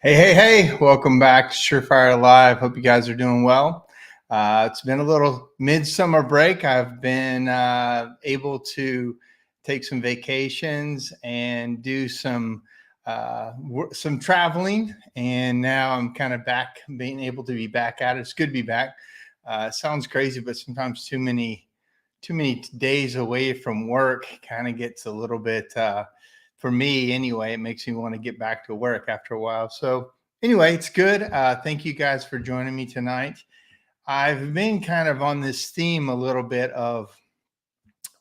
Hey, welcome back to SureFire Live. Hope you guys are doing well. It's been a little midsummer break. I've been able to take some vacations and do some traveling, and now I'm kind of back, being able to be back at it. It's good to be back. It sounds crazy, but sometimes too many days away from work kind of gets a little bit for me anyway. It makes me want to get back to work after a while. So anyway, it's good. Thank you guys for joining me tonight. I've been kind of on this theme a little bit of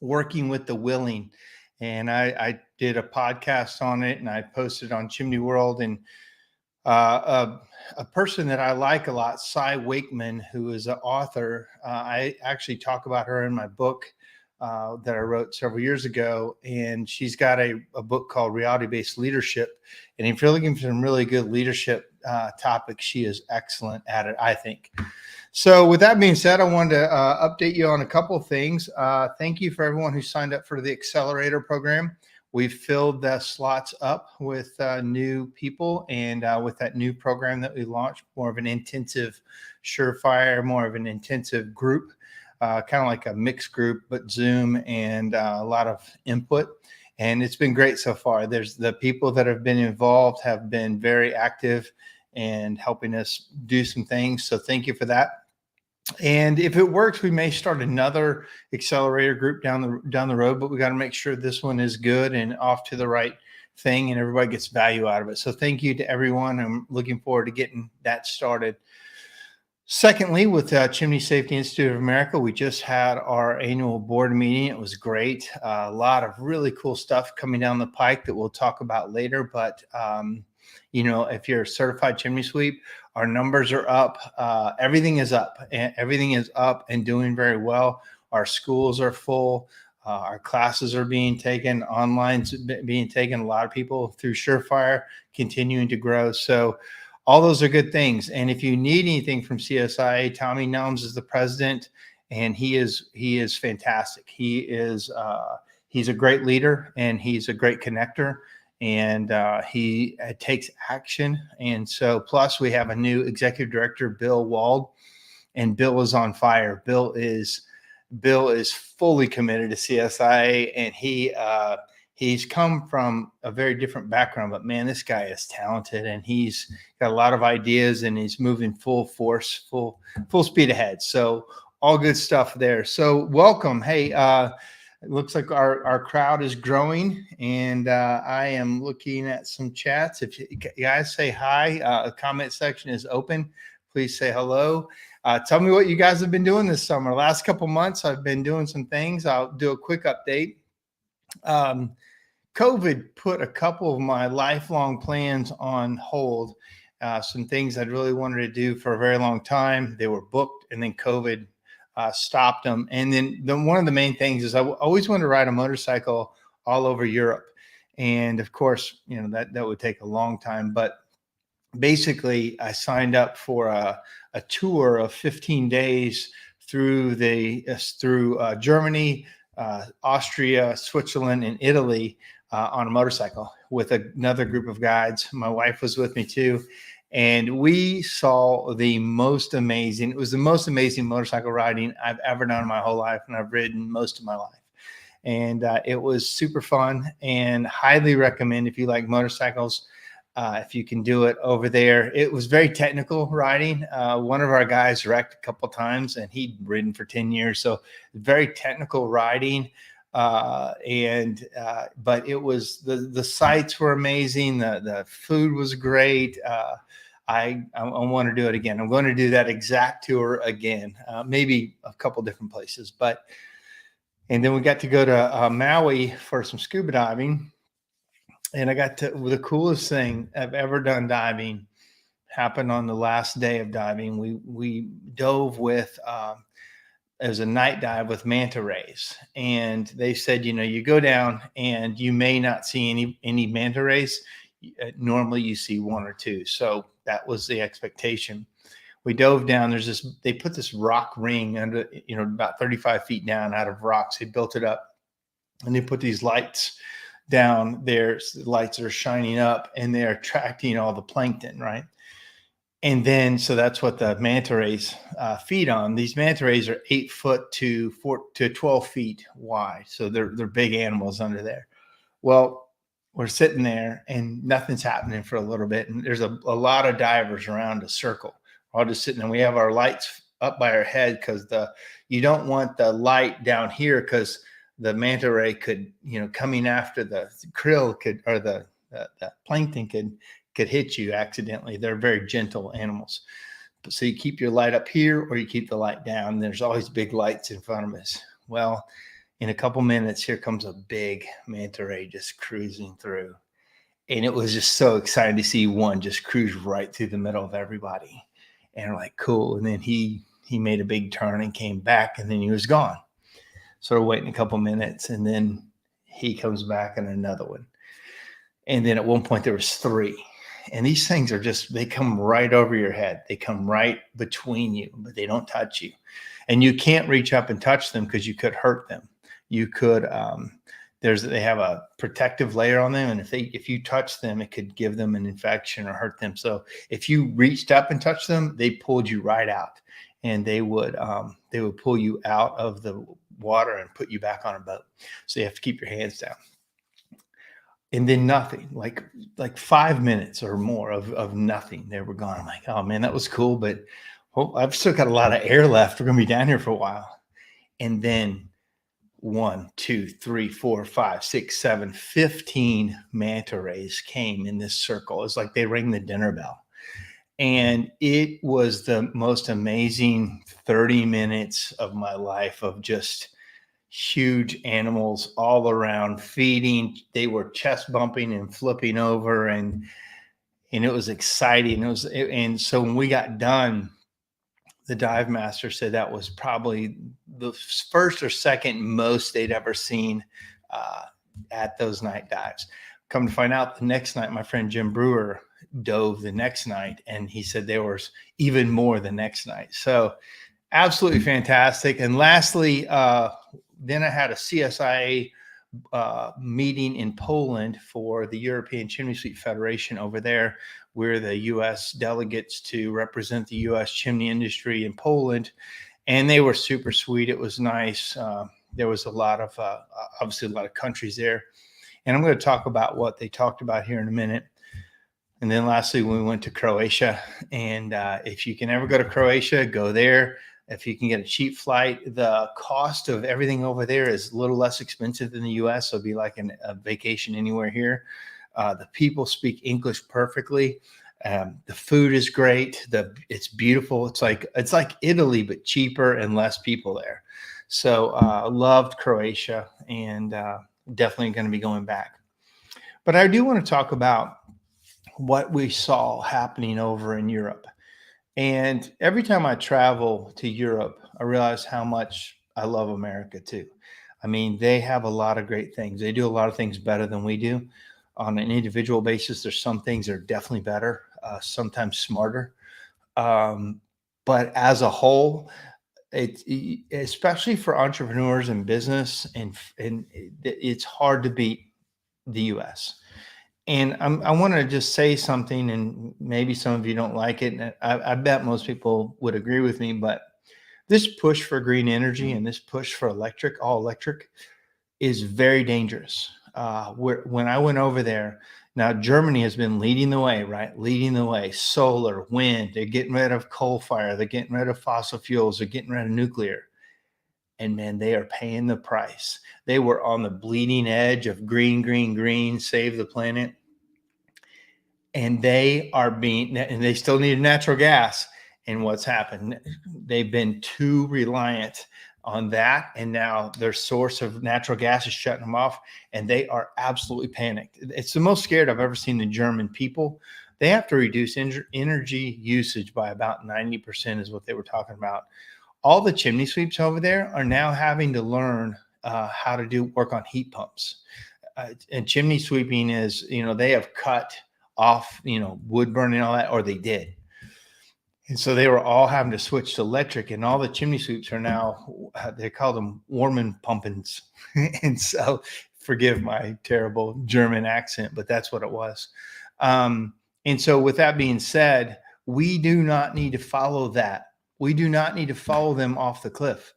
working with the willing, and I did a podcast on it and I posted on Chimney World. And a person that I like a lot, Cy Wakeman, who is an author. I actually talk about her in my book that I wrote several years ago. And she's got a book called Reality-Based Leadership. And if you're looking for some really good leadership topics, she is excellent at it, I think. So with that being said, I wanted to update you on a couple of things. Thank you for everyone who signed up for the Accelerator program. We've filled the slots up with new people, and with that new program that we launched, more of an intensive SureFire, more of an intensive group, kind of like a mixed group, but Zoom and a lot of input. And it's been great so far. There's the people that have been involved have been very active and helping us do some things. So thank you for that. And if it works, we may start another accelerator group down the road, but we got to make sure this one is good and off to the right thing and everybody gets value out of it. So thank you to everyone. I'm looking forward to getting that started. Secondly, with Chimney Safety Institute of America, we just had our annual board meeting. It was great. A lot of really cool stuff coming down the pike that we'll talk about later. But, if you're a certified chimney sweep, our numbers are up. Everything is up, and everything is up and doing very well. Our schools are full. Our classes are being taken. Online's being taken. A lot of people through SureFire continuing to grow. So all those are good things. And if you need anything from CSIA, Tommy Nelms is the president, and he is fantastic. He's a great leader, and he's a great connector, and he takes action. And so, plus we have a new executive director, Bill Wald, and Bill is on fire. Bill is fully committed to CSIA, and he's come from a very different background, but man, this guy is talented, and he's got a lot of ideas, and he's moving full force, full speed ahead. So all good stuff there. So welcome. Hey, it looks like our crowd is growing, and I am looking at some chats. If you guys say hi, the comment section is open. Please say hello. Tell me what you guys have been doing this summer. Last couple months, I've been doing some things. I'll do a quick update. COVID put a couple of my lifelong plans on hold. Some things I'd really wanted to do for a very long time. They were booked, and then COVID stopped them. And then one of the main things is I always wanted to ride a motorcycle all over Europe. And of course, that would take a long time. But basically, I signed up for a tour of 15 days through Germany, Austria, Switzerland, and Italy on a motorcycle with another group of guides. My wife was with me too. And we saw it was the most amazing motorcycle riding I've ever done in my whole life. And I've ridden most of my life. And it was super fun, and highly recommend if you like motorcycles, if you can do it over there. It was very technical riding. One of our guys wrecked a couple times, and he'd ridden for 10 years. So very technical riding. But it was, the sights were amazing. The food was great. I want to do it again. I'm going to do that exact tour again, maybe a couple different places. And then we got to go to Maui for some scuba diving. And the coolest thing I've ever done diving happened on the last day of diving. We dove with, as a night dive with manta rays. And they said, you go down and you may not see any manta rays. Normally you see one or two. So that was the expectation. We dove down. They put this rock ring under, about 35 feet down out of rocks. They built it up, and they put these lights down there. The lights are shining up and they're attracting all the plankton, right? And then, so that's what the manta rays feed on. These manta rays are 8 foot to 12 feet wide. So they're big animals under there. Well, we're sitting there and nothing's happening for a little bit. And there's a lot of divers around a circle. We're all just sitting there. We have our lights up by our head because you don't want the light down here because the manta ray could, coming after the krill or the plankton could hit you accidentally. They're very gentle animals. So you keep your light up here or you keep the light down. There's always big lights in front of us. Well, in a couple minutes, here comes a big manta ray just cruising through. And it was just so exciting to see one just cruise right through the middle of everybody. And we're like, cool. And then he made a big turn and came back and then he was gone. So we're waiting a couple minutes and then he comes back and another one. And then at one point there was 3. And these things are they come right over your head. They come right between you, but they don't touch you. And you can't reach up and touch them because you could hurt them. You could, they have a protective layer on them. And if you touch them, it could give them an infection or hurt them. So if you reached up and touched them, they pulled you right out and they would pull you out of the water and put you back on a boat. So you have to keep your hands down. And then nothing, like 5 minutes or more of nothing. They were gone. I'm like, oh man, that was cool. But I've still got a lot of air left. We're going to be down here for a while. And then 1, 2, 3, 4, 5, 6, 7, 15 manta rays came in this circle. It's like they rang the dinner bell. And it was the most amazing 30 minutes of my life of just huge animals all around feeding. They were chest bumping and flipping over and it was exciting. And so when we got done, the dive master said that was probably the first or second most they'd ever seen at those night dives. Come to find out, the next night, my friend Jim Brewer dove the next night, and he said there was even more the next night. So absolutely fantastic. And lastly, then I had a CSIA meeting in Poland for the European Chimney Sweep Federation over there. We're the U.S. delegates to represent the U.S. chimney industry in Poland, and they were super sweet. It was nice. There was obviously a lot of countries there, and I'm going to talk about what they talked about here in a minute. And then lastly, we went to Croatia, and if you can ever go to Croatia, go there. If you can get a cheap flight, the cost of everything over there is a little less expensive than the U.S. So it'd be like a vacation anywhere here. The people speak English perfectly. The food is great. It's beautiful. It's like Italy, but cheaper and less people there. So I loved Croatia and definitely going to be going back. But I do want to talk about what we saw happening over in Europe. And every time I travel to Europe, I realize how much I love America too. I mean, they have a lot of great things. They do a lot of things better than we do. On an individual basis, there's some things that are definitely better, sometimes smarter. But as a whole, especially for entrepreneurs and business, and it's hard to beat the U.S. And I want to just say something, and maybe some of you don't like it. And I bet most people would agree with me, but this push for green energy and this push for all electric, is very dangerous. When I went over there, now Germany has been leading the way, right? Leading the way, solar, wind, they're getting rid of coal fire, they're getting rid of fossil fuels, they're getting rid of nuclear. And man, they are paying the price. They were on the bleeding edge of green, save the planet. And they still need natural gas. And what's happened? They've been too reliant on that. And now their source of natural gas is shutting them off. And they are absolutely panicked. It's the most scared I've ever seen the German people. They have to reduce energy usage by about 90% is what they were talking about. All the chimney sweeps over there are now having to learn how to work on heat pumps. And chimney sweeping is, they have cut off, wood burning and all that, or they did. And so they were all having to switch to electric, and all the chimney sweeps are now, they call them Warman pumpins. And so forgive my terrible German accent, but that's what it was. And so with that being said, we do not need to follow that. We do not need to follow them off the cliff.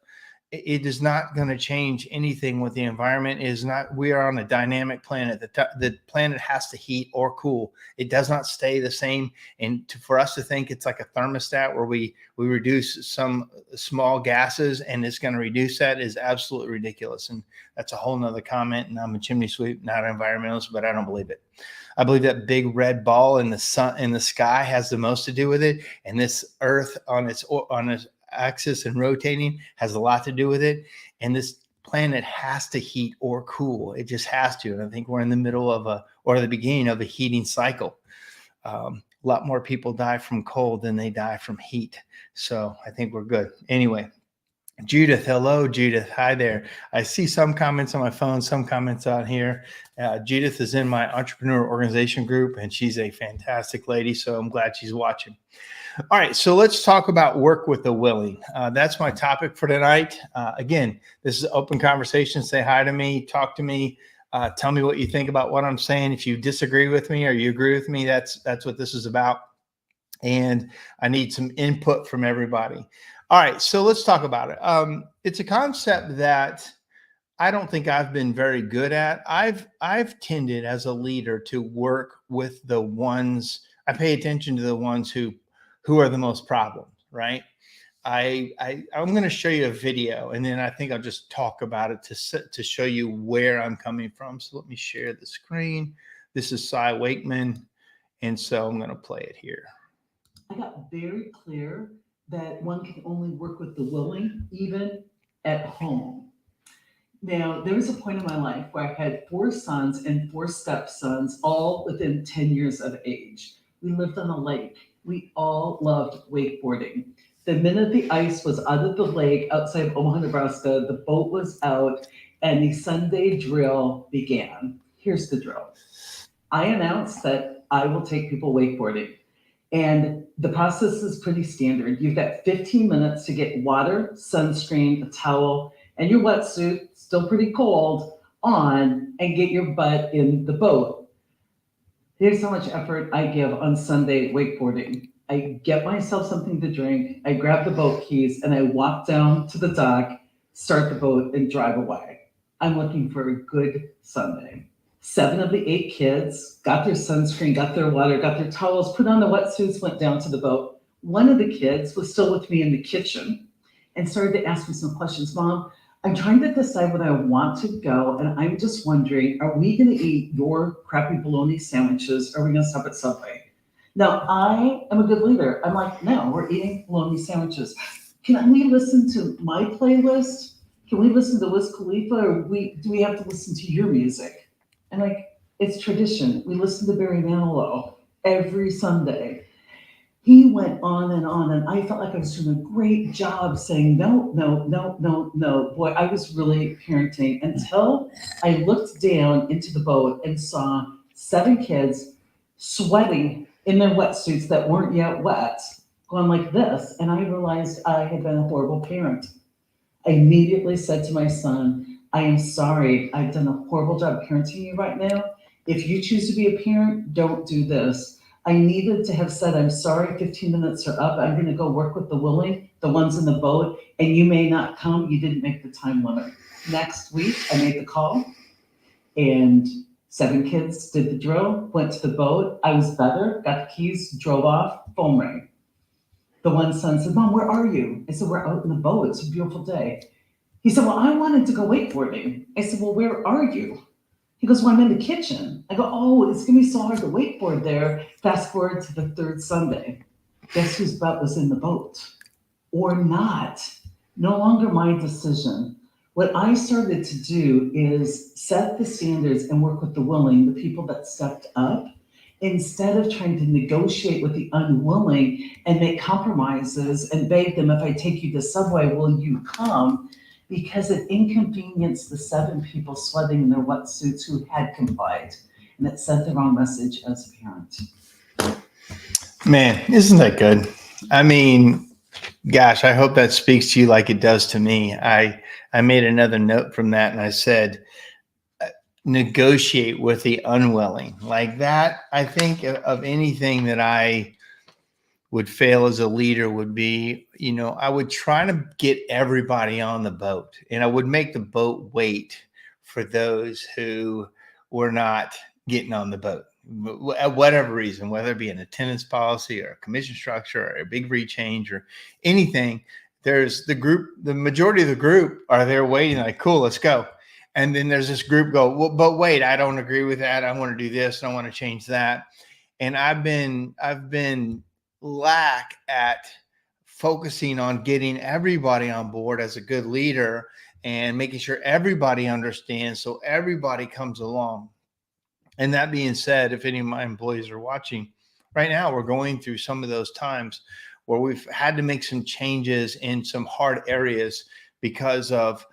It is not going to change anything with the environment. It is not. We are on a dynamic planet. The planet has to heat or cool. It does not stay the same. And for us to think it's like a thermostat where we reduce some small gases and it's going to reduce that is absolutely ridiculous. And that's a whole nother comment. And I'm a chimney sweep, not an environmentalist, but I don't believe it. I believe that big red ball in the sun in the sky has the most to do with it, and this Earth on its axis and rotating has a lot to do with it. And this planet has to heat or cool. It just has to. And I think we're in the middle of the beginning of a heating cycle. A lot more people die from cold than they die from heat. So I think we're good. Anyway, Judith, hello, Judith. Hi there. I see some comments on my phone, some comments on here. Judith is in my entrepreneur organization group, and she's a fantastic lady. So I'm glad she's watching. All right, so let's talk about work with the willing. That's my topic for tonight. Again, this is open conversation. Say hi to me, talk to me, tell me what you think about what I'm saying. If you disagree with me or you agree with me, that's what this is about. And I need some input from everybody. All right, so let's talk about it. It's a concept that I don't think I've been very good at. I've tended as a leader to work with the ones, I pay attention to the ones who are the most problems, right? I'm going to show you a video, and then I think I'll just talk about it to show you where I'm coming from. So let me share the screen. This is Cy Wakeman, and so I'm going to play it here. I got very clear that one can only work with the willing, even at home. Now, there was a point in my life where I had 4 sons and 4 stepsons, all within 10 years of age. We lived on a lake. We all loved wakeboarding. The minute the ice was out of the lake outside of Omaha, Nebraska, the boat was out and the Sunday drill began. Here's the drill. I announced that I will take people wakeboarding. And the process is pretty standard. You've got 15 minutes to get water, sunscreen, a towel, and your wetsuit, still pretty cold, on and get your butt in the boat. Here's how much effort I give on Sunday wakeboarding. I get myself something to drink, I grab the boat keys, and I walk down to the dock, start the boat, and drive away. I'm looking for a good Sunday. 7 of the 8 kids got their sunscreen, got their water, got their towels, put on the wetsuits, went down to the boat. One of the kids was still with me in the kitchen and started to ask me some questions. Mom, I'm trying to decide whether I want to go, and I'm just wondering, are we going to eat your crappy bologna sandwiches, or are we going to stop at Subway? Now, I am a good leader. I'm like, no, we're eating bologna sandwiches. Can we listen to my playlist? Can we listen to Wiz Khalifa, or do we have to listen to your music? And like, it's tradition. We listen to Barry Manilow every Sunday. He went on, and I felt like I was doing a great job saying, no, no, no, no, no. Boy, I was really parenting until I looked down into the boat and saw 7 kids sweating in their wetsuits that weren't yet wet, going like this. And I realized I had been a horrible parent. I immediately said to my son, I am sorry, I've done a horrible job parenting you right now. If you choose to be a parent, don't do this. I needed to have said, I'm sorry, 15 minutes are up. I'm going to go work with the willing, the ones in the boat, and you may not come. You didn't make the time limit. Next week, I made the call, and 7 kids did the drill, went to the boat. I was better, got the keys, drove off, phone rang. The one son said, Mom, where are you? I said, we're out in the boat. It's a beautiful day. He said, well, I wanted to go wakeboarding. I said, well, where are you? He goes, well, I'm in the kitchen. I go, oh, it's going to be so hard to wakeboard there. Fast forward to the 3rd Sunday. Guess whose butt was in the boat? Or not. No longer my decision. What I started to do is set the standards and work with the willing, the people that stepped up, instead of trying to negotiate with the unwilling and make compromises and beg them, if I take you to Subway, will you come? Because it inconvenienced the 7 people sweating in their wetsuits who had complied. And it sent the wrong message as a parent. Man, isn't that good? I mean, gosh, I hope that speaks to you like it does to me. I made another note from that, and I said, negotiate with the unwilling. Like that, I think of anything that I would fail as a leader would be, I would try to get everybody on the boat, and I would make the boat wait for those who were not getting on the boat. At whatever reason, whether it be an attendance policy or a commission structure or a big rechange or anything, there's the majority of the group are there waiting, like, cool, let's go. And then there's this group go, well, but wait, I don't agree with that. I want to do this. And I want to change that. And I've been lack at focusing on getting everybody on board as a good leader and making sure everybody understands so everybody comes along. And that being said, if any of my employees are watching right now, we're going through some of those times where we've had to make some changes in some hard areas because of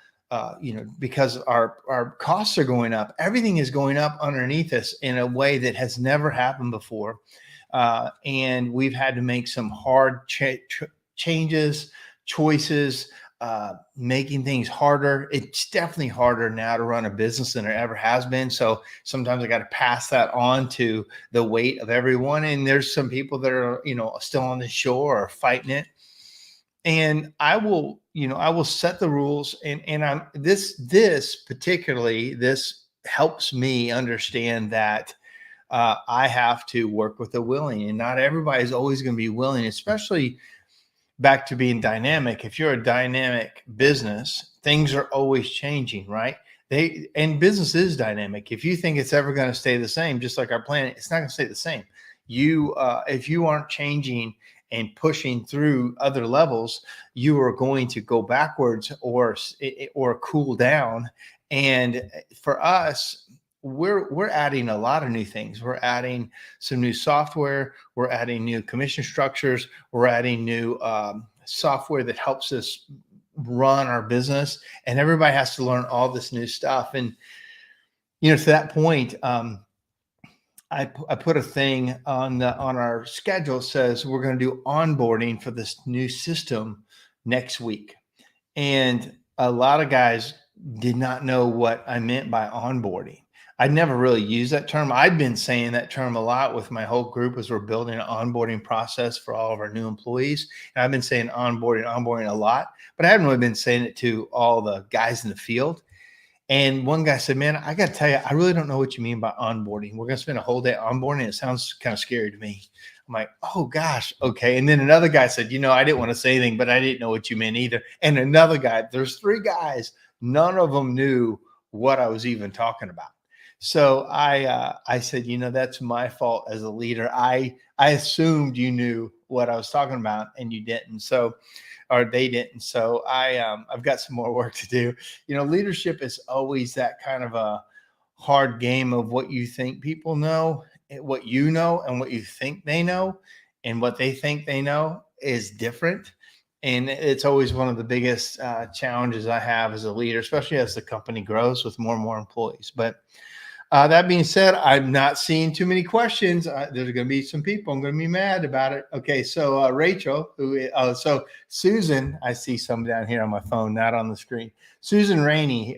because our costs are going up. Everything is going up underneath us in a way that has never happened before. And we've had to make some hard changes, choices, making things harder. It's definitely harder now to run a business than it ever has been. So sometimes I got to pass that on to the weight of everyone. And there's some people that are, still on the shore or fighting it. And I will set the rules, and I'm this particularly, this helps me understand that I have to work with the willing, and not everybody is always going to be willing, especially back to being dynamic. If you're a dynamic business, things are always changing, right? And business is dynamic. If you think it's ever going to stay the same, just like our planet, it's not going to stay the same. If you aren't changing and pushing through other levels, you are going to go backwards or cool down. And for us, we're adding a lot of new things. We're adding some new software. We're adding new commission structures. We're adding new software that helps us run our business. And everybody has to learn all this new stuff. And to that point, I put a thing on our schedule that says we're going to do onboarding for this new system next week. And a lot of guys did not know what I meant by onboarding. I'd never really used that term. I'd been saying that term a lot with my whole group as we're building an onboarding process for all of our new employees. And I've been saying onboarding a lot, but I haven't really been saying it to all the guys in the field. And one guy said, man, I got to tell you, I really don't know what you mean by onboarding. We're going to spend a whole day onboarding. It sounds kind of scary to me. I'm like, oh gosh. Okay. And then another guy said, I didn't want to say anything, but I didn't know what you meant either. And another guy, there's three guys, none of them knew what I was even talking about. So I said, that's my fault as a leader. I assumed you knew what I was talking about and you didn't. Or they didn't. So I've got some more work to do. Leadership is always that kind of a hard game of what you think people know, what you know, and what you think they know, and what they think they know is different. And it's always one of the biggest challenges I have as a leader, especially as the company grows with more and more employees. But that being said, I'm not seeing too many questions. There's going to be some people. I'm going to be mad about it. Okay, so Rachel, so Susan, I see some down here on my phone, not on the screen. Susan Rainey,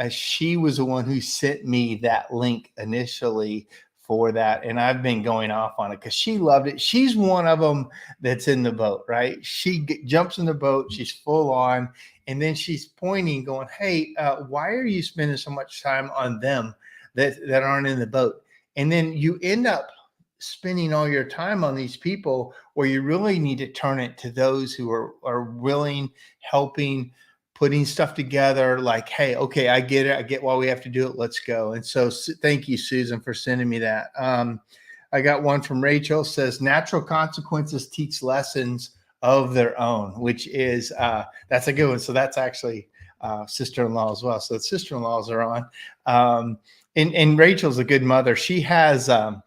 she was the one who sent me that link initially for that, and I've been going off on it because she loved it. She's one of them that's in the boat, right? She jumps in the boat. She's full on, and then she's pointing, going, "Hey, why are you spending so much time on them that aren't in the boat?" And then you end up spending all your time on these people where you really need to turn it to those who are willing, helping, putting stuff together, like, hey, okay, I get it. I get why we have to do it. Let's go. And so thank you, Susan, for sending me that. I got one from Rachel, says natural consequences teach lessons of their own, which is, that's a good one. So that's actually sister-in-law as well. So the sister-in-laws are on. And Rachel's a good mother. She has a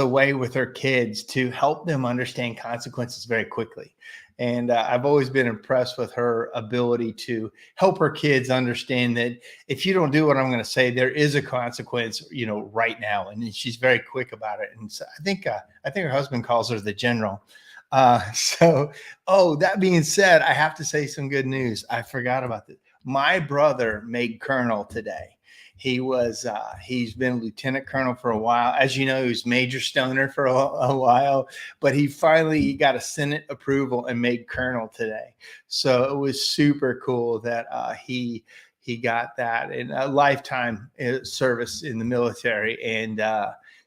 way with her kids to help them understand consequences very quickly. And I've always been impressed with her ability to help her kids understand that if you don't do what I'm going to say, there is a consequence, right now. And she's very quick about it. And so I think her husband calls her the general. That being said, I have to say some good news. I forgot about this. My brother made Colonel today. He's been lieutenant colonel for a while. As you know, he was major stoner for a while, but he got a Senate approval and made colonel today. So it was super cool that he got that in a lifetime service in the military, and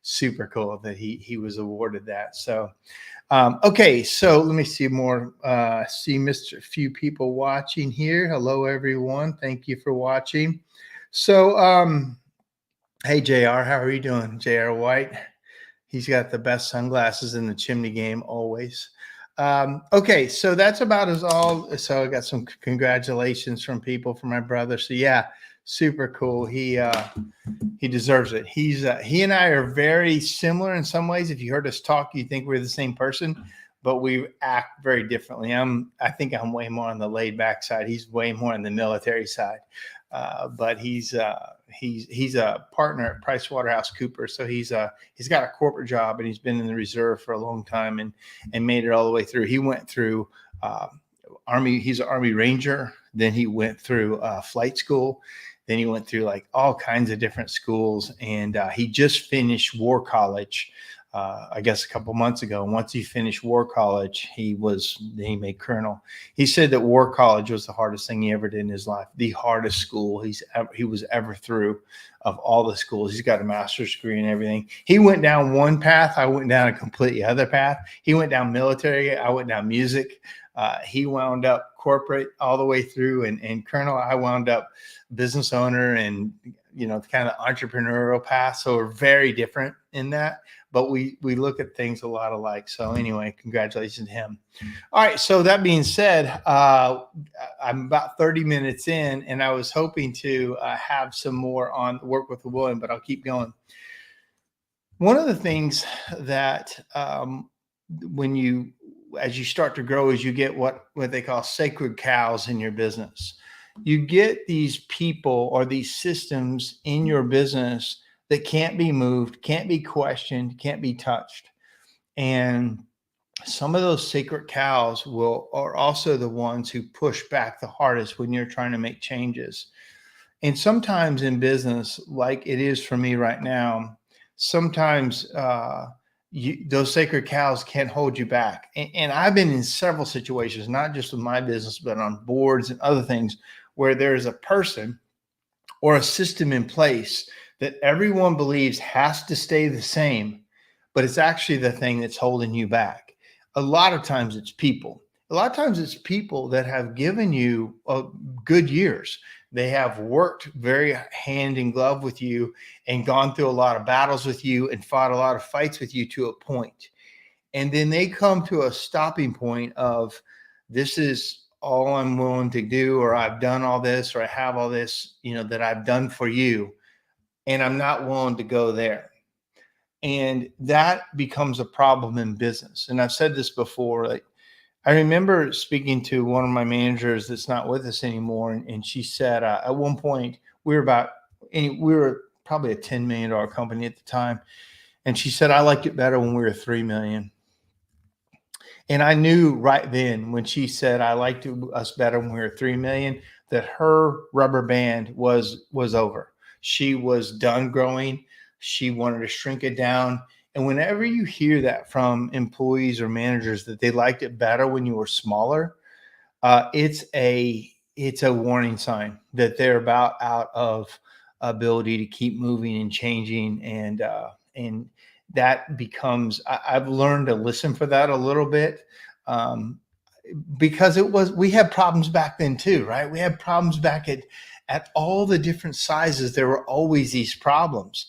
super cool that he was awarded that. So okay, so let me see more. See a few people watching here. Hello, everyone. Thank you for watching. So, hey, JR, how are you doing? JR White. He's got the best sunglasses in the chimney game always. Okay, so that's about as all. So I got some congratulations from people for my brother. So yeah, super cool. He deserves it. He and I are very similar in some ways. If you heard us talk, you think we're the same person, but we act very differently. I think I'm way more on the laid back side. He's way more on the military side. But he's a partner at PricewaterhouseCoopers. So he's got a corporate job, and he's been in the reserve for a long time and made it all the way through. He went through Army. He's an Army Ranger. Then he went through flight school. Then he went through like all kinds of different schools, and he just finished War College, I guess a couple months ago. And once he finished War College, he made colonel. He said that War College was the hardest thing he ever did in his life, the hardest school he was ever through of all the schools. He's got a master's degree and everything. He went down one path. I went down a completely other path. He went down military. I went down music. He wound up corporate all the way through, and colonel. I wound up business owner and, kind of entrepreneurial path. So we're very different in that, but we look at things a lot alike. So anyway, congratulations to him. All right. So that being said, I'm about 30 minutes in, and I was hoping to have some more on work with the William, but I'll keep going. One of the things that as you start to grow is you get what they call sacred cows in your business. You get these people or these systems in your business that can't be moved, can't be questioned, can't be touched. And some of those sacred cows are also the ones who push back the hardest when you're trying to make changes. And sometimes in business, like it is for me right now, sometimes those sacred cows can't hold you back. And I've been in several situations, not just with my business, but on boards and other things, where there is a person or a system in place that everyone believes has to stay the same, but it's actually the thing that's holding you back. A lot of times it's people. A lot of times it's people that have given you good years. They have worked very hand in glove with you and gone through a lot of battles with you and fought a lot of fights with you to a point. And then they come to a stopping point of, this is all I'm willing to do, or I've done all this, or I have all this, that I've done for you, and I'm not willing to go there. And that becomes a problem in business. And I've said this before, like, I remember speaking to one of my managers that's not with us anymore. And she said, at one point we were probably a $10 million company at the time. And she said, I liked it better when we were 3 million. And I knew right then when she said, I liked us better when we were 3 million, that her rubber band was over. She was done growing. She wanted to shrink it down. And whenever you hear that from employees or managers that they liked it better when you were smaller, it's a warning sign that they're about out of ability to keep moving and changing. And that becomes, I've learned to listen for that a little bit, because we had problems back then too, right? We had problems back at all the different sizes. There were always these problems.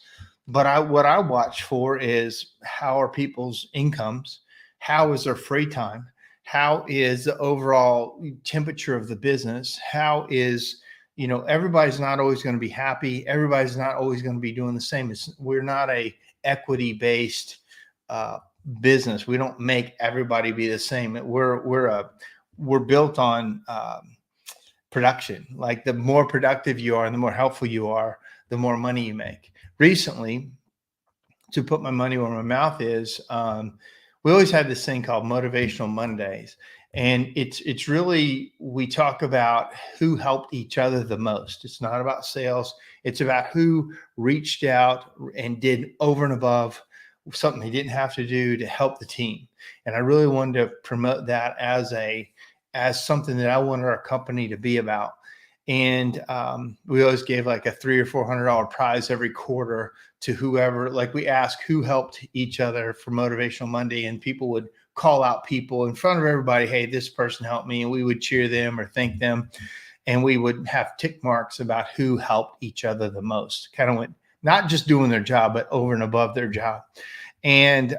But what I watch for is, how are people's incomes? How is their free time? How is the overall temperature of the business? How is, everybody's not always going to be happy. Everybody's not always going to be doing the same. We're not a equity-based business. We don't make everybody be the same. We're built on production. Like, the more productive you are and the more helpful you are, the more money you make. Recently, to put my money where my mouth is, we always had this thing called Motivational Mondays. And it's really, we talk about who helped each other the most. It's not about sales. It's about who reached out and did over and above something they didn't have to do to help the team. And I really wanted to promote that as something that I wanted our company to be about. And we always gave like a $300 or $400 prize every quarter to whoever. Like, we asked who helped each other for Motivational Monday, and people would call out people in front of everybody. Hey, this person helped me, and we would cheer them or thank them, and we would have tick marks about who helped each other the most. Kind of went, not just doing their job, but over and above their job. And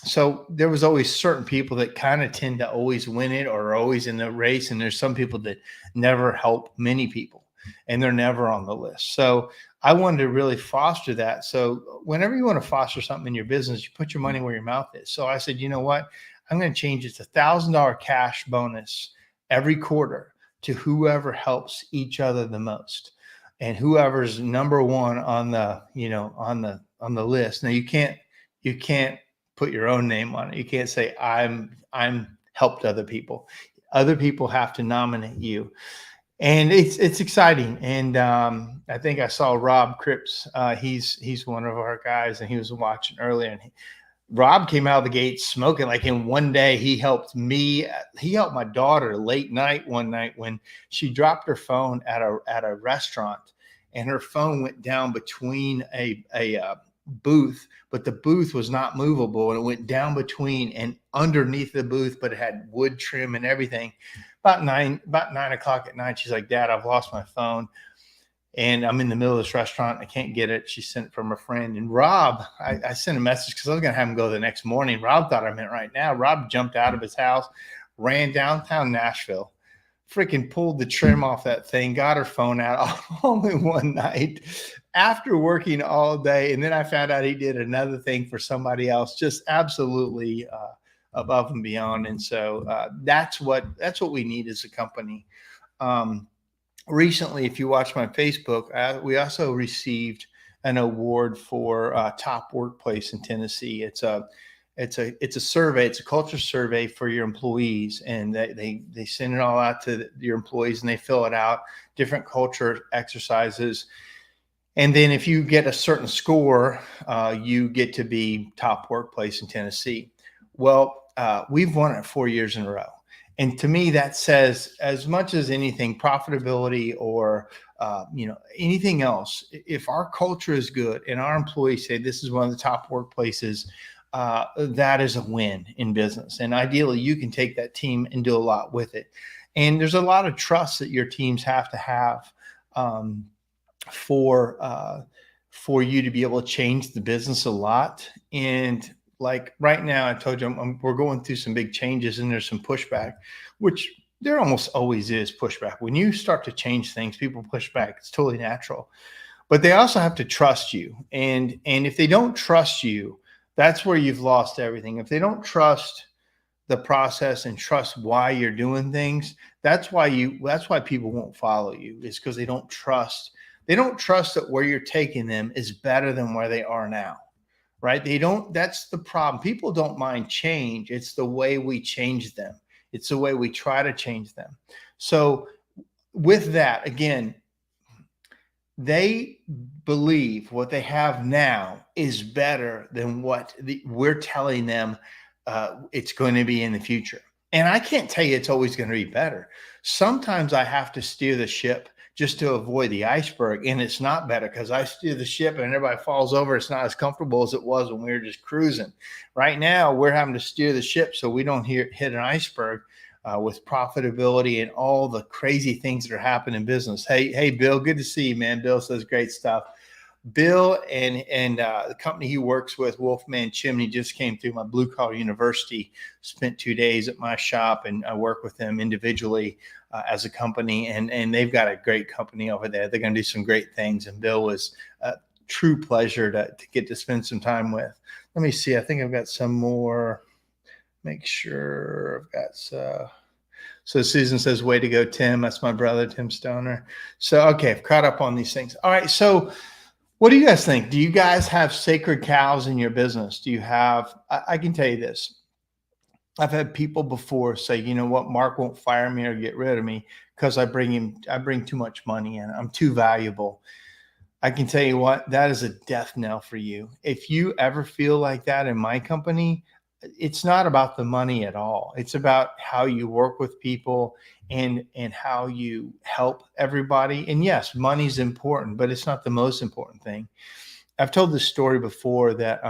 so there was always certain people that kind of tend to always win it or are always in the race. And there's some people that never help many people, and they're never on the list. So I wanted to really foster that. So whenever you want to foster something in your business, you put your money where your mouth is. So I said, you know what? I'm going to change it to $1,000 cash bonus every quarter to whoever helps each other the most, and whoever's number one on the, on the list. Now you can't put your own name on it. You can't say I'm helped other people. Other people have to nominate you. And it's exciting. And I think I saw Rob Cripps. He's one of our guys, and he was watching earlier. And Rob came out of the gate smoking. Like, in one day, he helped me. He helped my daughter late night one night when she dropped her phone at a restaurant, and her phone went down between a booth, but the booth was not movable, and it went down between and underneath the booth, but it had wood trim and everything. About 9 o'clock at night, she's like, Dad, I've lost my phone, and I'm in the middle of this restaurant. I can't get it. She sent it from a friend. And Rob, I sent a message because I was going to have him go the next morning. Rob thought I meant right now. Rob jumped out of his house, ran downtown Nashville, freaking pulled the trim off that thing, got her phone out all in one night after working all day. And then I found out he did another thing for somebody else, just absolutely above and beyond. And so that's what we need as a company. Recently, if you watch my Facebook, we also received an award for top workplace in Tennessee. It's a survey. It's a culture survey for your employees, and they send it all out to your employees, and they fill it out, different culture exercises. And then if you get a certain score, you get to be top workplace in Tennessee. Well, we've won it 4 years in a row. And to me, that says, as much as anything, profitability or anything else, if our culture is good and our employees say this is one of the top workplaces, that is a win in business. And ideally, you can take that team and do a lot with it. And there's a lot of trust that your teams have to have for you to be able to change the business a lot. And like right now, I told you we're going through some big changes, and there's some pushback, which there almost always is pushback. When you start to change things, people push back. It's totally natural. But they also have to trust you. And if they don't trust you, that's where you've lost everything. If they don't trust the process and trust why you're doing things, that's why people won't follow you, is because they don't trust. They don't trust that where you're taking them is better than where they are now. Right? That's the problem. People don't mind change. It's the way we change them. It's the way we try to change them. So with that, again, they believe what they have now is better than what we're telling them it's going to be in the future. And I can't tell you it's always going to be better. Sometimes I have to steer the ship just to avoid the iceberg. And it's not better because I steer the ship and everybody falls over. It's not as comfortable as it was when we were just cruising. Right now, we're having to steer the ship so we don't hit an iceberg with profitability and all the crazy things that are happening in business. Hey, Bill, good to see you, man. Bill says great stuff. Bill and the company he works with, Wolfman Chimney, just came through my Blue Collar University, spent 2 days at my shop, and I work with them individually as a company, and they've got a great company over there. They're going to do some great things, and Bill was a true pleasure to get to spend some time with. Let me see. I think I've got some more. Make sure I've got so Susan says, way to go, Tim. That's my brother, Tim Stoner. So, okay, I've caught up on these things. All right, so what do you guys think? Do you guys have sacred cows in your business? Do you have, I can tell you this. I've had people before say, you know what, Mark won't fire me or get rid of me because I bring too much money in. I'm too valuable. I can tell you what, that is a death knell for you. If you ever feel like that in my company, it's not about the money at all. It's about how you work with people and how you help everybody. And yes, money's important, but it's not the most important thing. I've told this story before that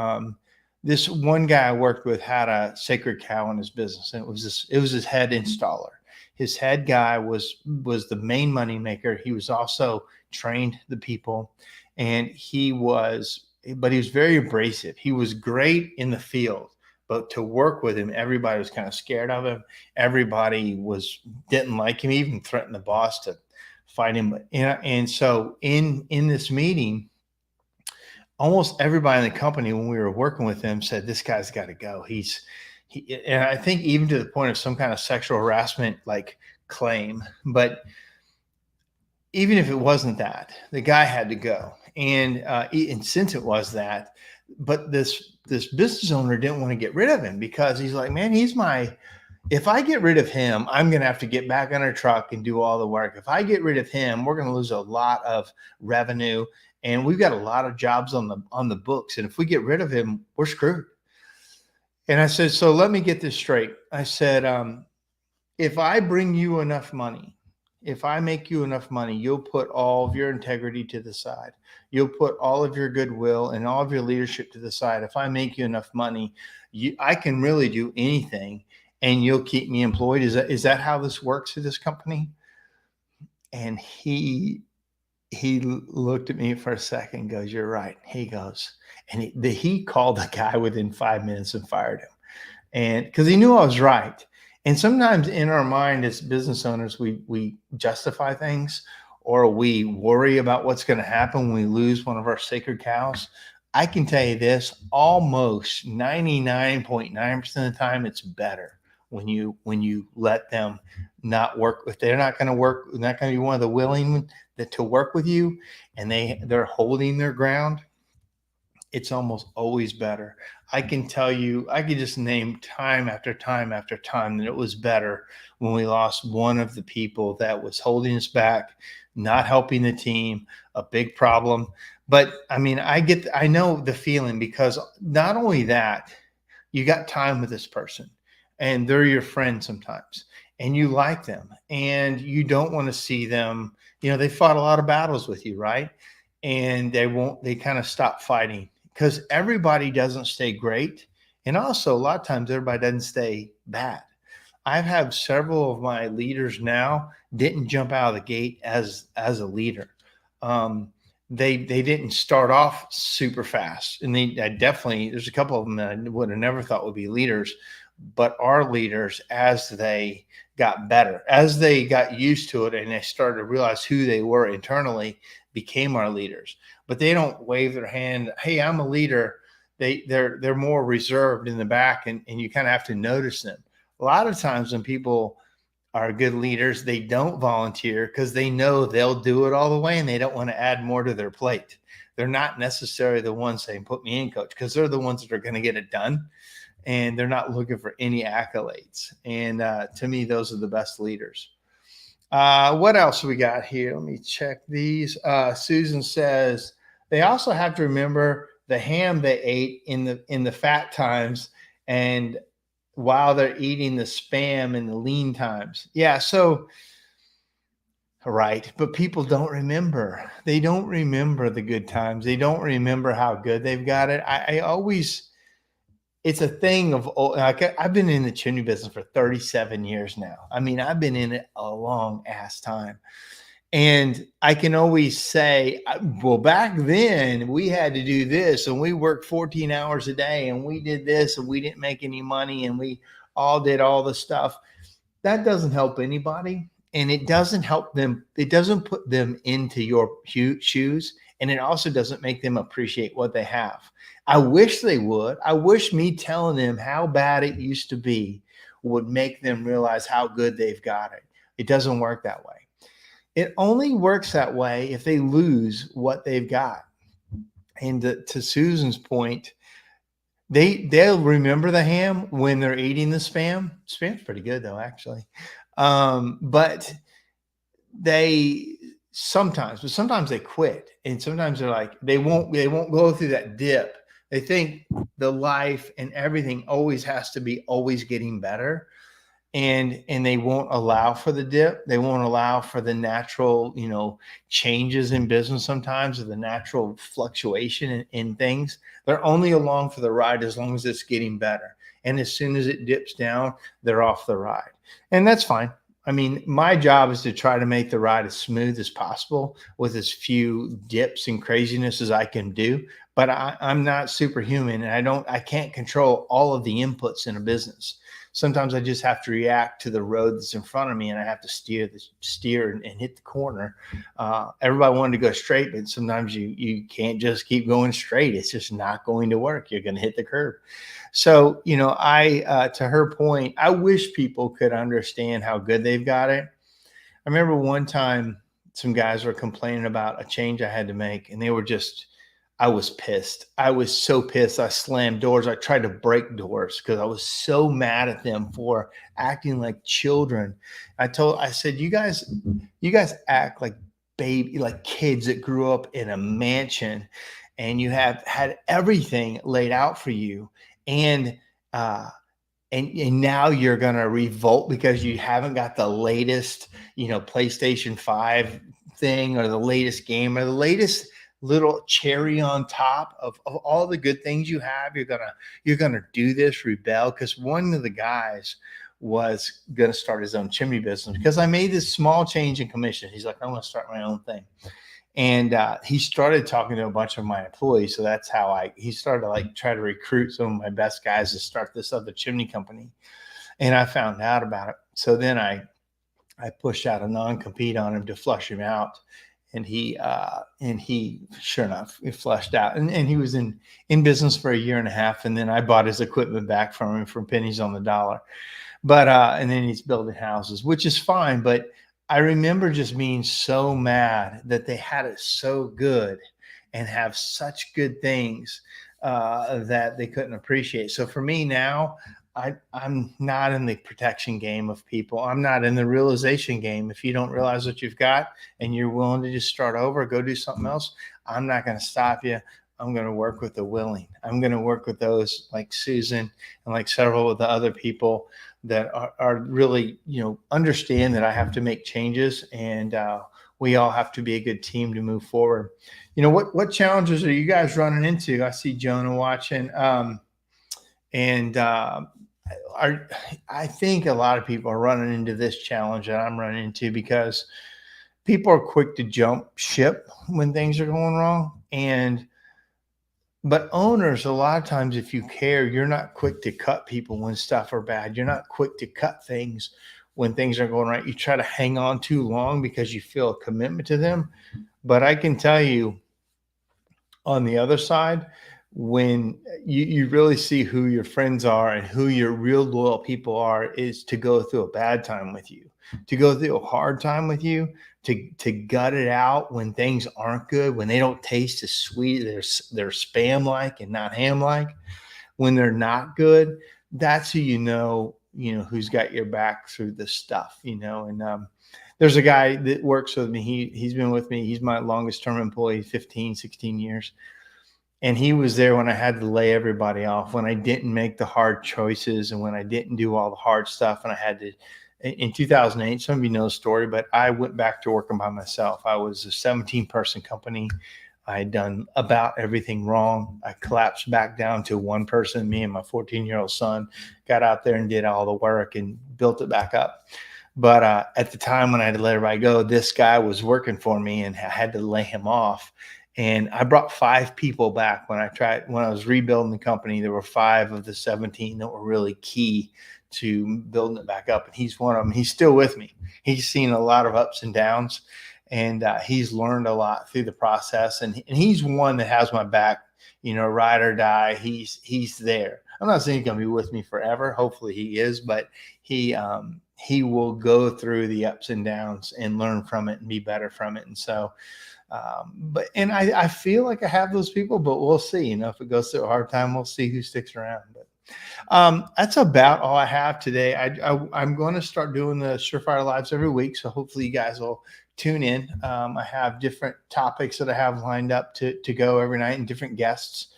this one guy I worked with had a sacred cow in his business, and it was his head installer. His head guy was the main money maker. He was also trained the people, and but he was very abrasive. He was great in the field, but to work with him, everybody was kind of scared of him. Everybody didn't like him. He even threatened the boss to fight him. And so in this meeting, almost everybody in the company, when we were working with him, said this guy's got to go. And I think even to the point of some kind of sexual harassment like claim. But even if it wasn't that, the guy had to go. And since it was that, but this business owner didn't want to get rid of him because he's like, man, if I get rid of him, I'm going to have to get back on our truck and do all the work. If I get rid of him, we're going to lose a lot of revenue, and we've got a lot of jobs on the books. And if we get rid of him, we're screwed. And I said, so let me get this straight. I said, if I bring you enough money, if I make you enough money, you'll put all of your integrity to the side. You'll put all of your goodwill and all of your leadership to the side. If I make you enough money, I can really do anything, and you'll keep me employed. Is that how this works at this company? And he looked at me for a second and goes, you're right. He goes, and he called the guy within 5 minutes and fired him. And because he knew I was right. And sometimes in our mind as business owners, we justify things, or we worry about what's going to happen when we lose one of our sacred cows. I can tell you this, almost 99.9% of the time, it's better when you let them not work. If they're not going to work, not going to be one of the willing to work with you, and they're holding their ground, it's almost always better. I can tell you, I could just name time after time after time that it was better when we lost one of the people that was holding us back, not helping the team, a big problem. But I mean, I know the feeling, because not only that, you got time with this person and they're your friend sometimes, and you like them and you don't want to see them. They fought a lot of battles with you, right? And they kind of stop fighting, because everybody doesn't stay great. And also a lot of times everybody doesn't stay bad. I've had several of my leaders now didn't jump out of the gate as a leader. They didn't start off super fast. And there's a couple of them that I would have never thought would be leaders, but are leaders as they got better, as they got used to it, and they started to realize who they were internally, became our leaders. But they don't wave their hand, hey, I'm a leader. They're more reserved in the back, and you kind of have to notice them. A lot of times when people are good leaders, they don't volunteer because they know they'll do it all the way, and they don't want to add more to their plate. They're not necessarily the ones saying, put me in, coach, because they're the ones that are going to get it done, and they're not looking for any accolades. And to me, those are the best leaders. What else we got here? Let me check these. Susan says they also have to remember the ham they ate in the fat times, and while they're eating the spam in the lean times. Yeah. So, right. But people don't remember. They don't remember the good times. They don't remember how good they've got it. I always, it's a thing of, like, I've been in the chimney business for 37 years now. I mean, I've been in it a long ass time. And I can always say, well, back then we had to do this, and we worked 14 hours a day, and we did this, and we didn't make any money, and we all did all the stuff. That doesn't help anybody. And it doesn't help them. It doesn't put them into your shoes. And it also doesn't make them appreciate what they have. I wish they would. I wish me telling them how bad it used to be would make them realize how good they've got it. It doesn't work that way. It only works that way if they lose what they've got. And to Susan's point, they'll remember the ham when they're eating the spam. Spam's pretty good though, actually. But they sometimes they quit, and sometimes they're like they won't go through that dip. They think the life and everything always has to be always getting better, and they won't allow for the dip. They won't allow for the natural, changes in business sometimes, or the natural fluctuation in things. They're only along for the ride as long as it's getting better, and as soon as it dips down, they're off the ride, and that's fine. I mean, my job is to try to make the ride as smooth as possible with as few dips and craziness as I can do. But I'm not superhuman, and I can't control all of the inputs in a business. Sometimes I just have to react to the road that's in front of me, and I have to steer and hit the corner. Everybody wanted to go straight, but sometimes you can't just keep going straight. It's just not going to work. You're going to hit the curb. So, I to her point, I wish people could understand how good they've got it. I remember one time some guys were complaining about a change I had to make, and I was pissed. I was so pissed. I slammed doors. I tried to break doors because I was so mad at them for acting like children. I said, you guys act like kids that grew up in a mansion, and you have had everything laid out for you. And, uh, and now you're going to revolt because you haven't got the latest, PlayStation 5 thing, or the latest game, or the latest little cherry on top of all the good things you have. You're gonna do this, rebel. Because one of the guys was gonna start his own chimney business because I made this small change in commission. He's like, I'm gonna start my own thing. And he started talking to a bunch of my employees. So that's how he started to try to recruit some of my best guys to start this other chimney company. And I found out about it. So then I pushed out a non-compete on him to flush him out. And he sure enough, it flushed out. And he was in business for a year and a half. And then I bought his equipment back from him for pennies on the dollar. But and then he's building houses, which is fine. But I remember just being so mad that they had it so good and have such good things that they couldn't appreciate. So for me now, I'm not in the protection game of people. I'm not in the realization game. If you don't realize what you've got and you're willing to just start over, go do something else, I'm not going to stop you. I'm going to work with the willing. I'm going to work with those like Susan and like several of the other people that are really, understand that I have to make changes, and we all have to be a good team to move forward. What challenges are you guys running into? I see Jonah watching. And I think a lot of people are running into this challenge that I'm running into, because people are quick to jump ship when things are going wrong. But owners, a lot of times, if you care, you're not quick to cut people when stuff are bad. You're not quick to cut things when things are going right. You try to hang on too long because you feel a commitment to them. But I can tell you, on the other side, when you really see who your friends are and who your real loyal people are, is to go through a bad time with you, to go through a hard time with you, to gut it out when things aren't good, when they don't taste as sweet, they're spam like and not ham like, when they're not good. That's who who's got your back through this stuff. And there's a guy that works with me. He's been with me. He's my longest term employee, 15, 16 years. And he was there when I had to lay everybody off, when I didn't make the hard choices, and when I didn't do all the hard stuff. And I had to, in 2008, some of you know the story, but I went back to working by myself. I was a 17-person company. I had done about everything wrong. I collapsed back down to one person. Me and my 14-year-old son got out there and did all the work and built it back up. But at the time when I had to let everybody go, this guy was working for me, and I had to lay him off. And I brought 5 people back when I was rebuilding the company. There were 5 of the 17 that were really key to building it back up. And he's one of them. He's still with me. He's seen a lot of ups and downs, and he's learned a lot through the process. And he's one that has my back, ride or die. He's there. I'm not saying he's going to be with me forever. Hopefully he is, but he will go through the ups and downs and learn from it and be better from it. And so, But I feel like I have those people, but we'll see. If it goes through a hard time, we'll see who sticks around. But that's about all I have today. I'm going to start doing the SureFire Lives every week. So hopefully you guys will tune in. I have different topics that I have lined up to go every night and different guests.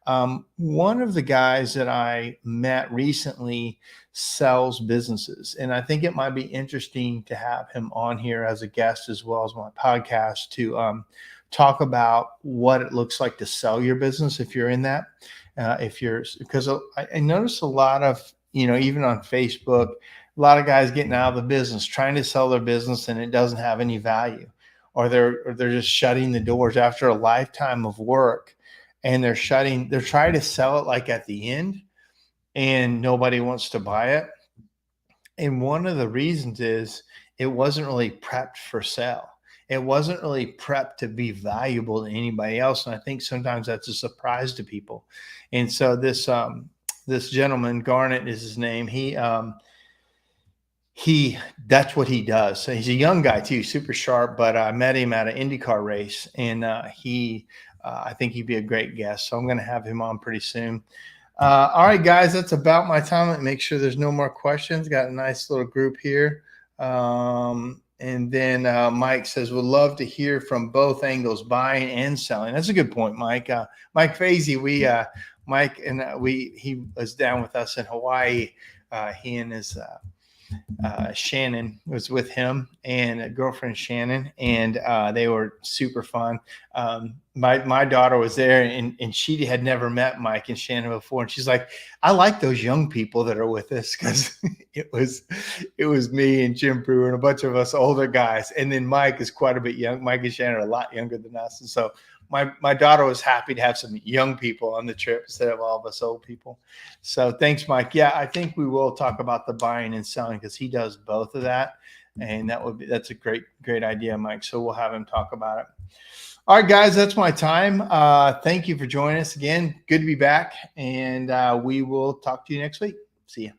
One of the guys that I met recently sells businesses, and I think it might be interesting to have him on here as a guest as well as my podcast to talk about what it looks like to sell your business if you're in that. Because I notice a lot of, even on Facebook, a lot of guys getting out of the business, trying to sell their business, and it doesn't have any value, or they're just shutting the doors after a lifetime of work, and they're trying to sell it like at the end, and nobody wants to buy it. And one of the reasons is it wasn't really prepped for sale. It wasn't really prepped to be valuable to anybody else. And I think sometimes that's a surprise to people. And so this gentleman, Garnet is his name. That's what he does. So he's a young guy too, super sharp, but I met him at an IndyCar race, and I think he'd be a great guest. So I'm going to have him on pretty soon. All right, guys, that's about my time. Make sure there's no more questions. Got a nice little group here. And then Mike says, would love to hear from both angles, buying and selling. That's a good point, Mike. Mike Fazy, he was down with us in Hawaii. He and his Shannon was with him, and a girlfriend Shannon, and they were super fun. My daughter was there, and she had never met Mike and Shannon before, and she's like, I like those young people that are with us, because it was me and Jim Brewer and a bunch of us older guys, and then Mike is quite a bit young. Mike and Shannon are a lot younger than us, and so my daughter was happy to have some young people on the trip instead of all of us old people. So thanks, Mike. Yeah, I think we will talk about the buying and selling, because he does both of that. And that's a great idea, Mike. So we'll have him talk about it. All right, guys, that's my time. Thank you for joining us again. Good to be back. And we will talk to you next week. See you.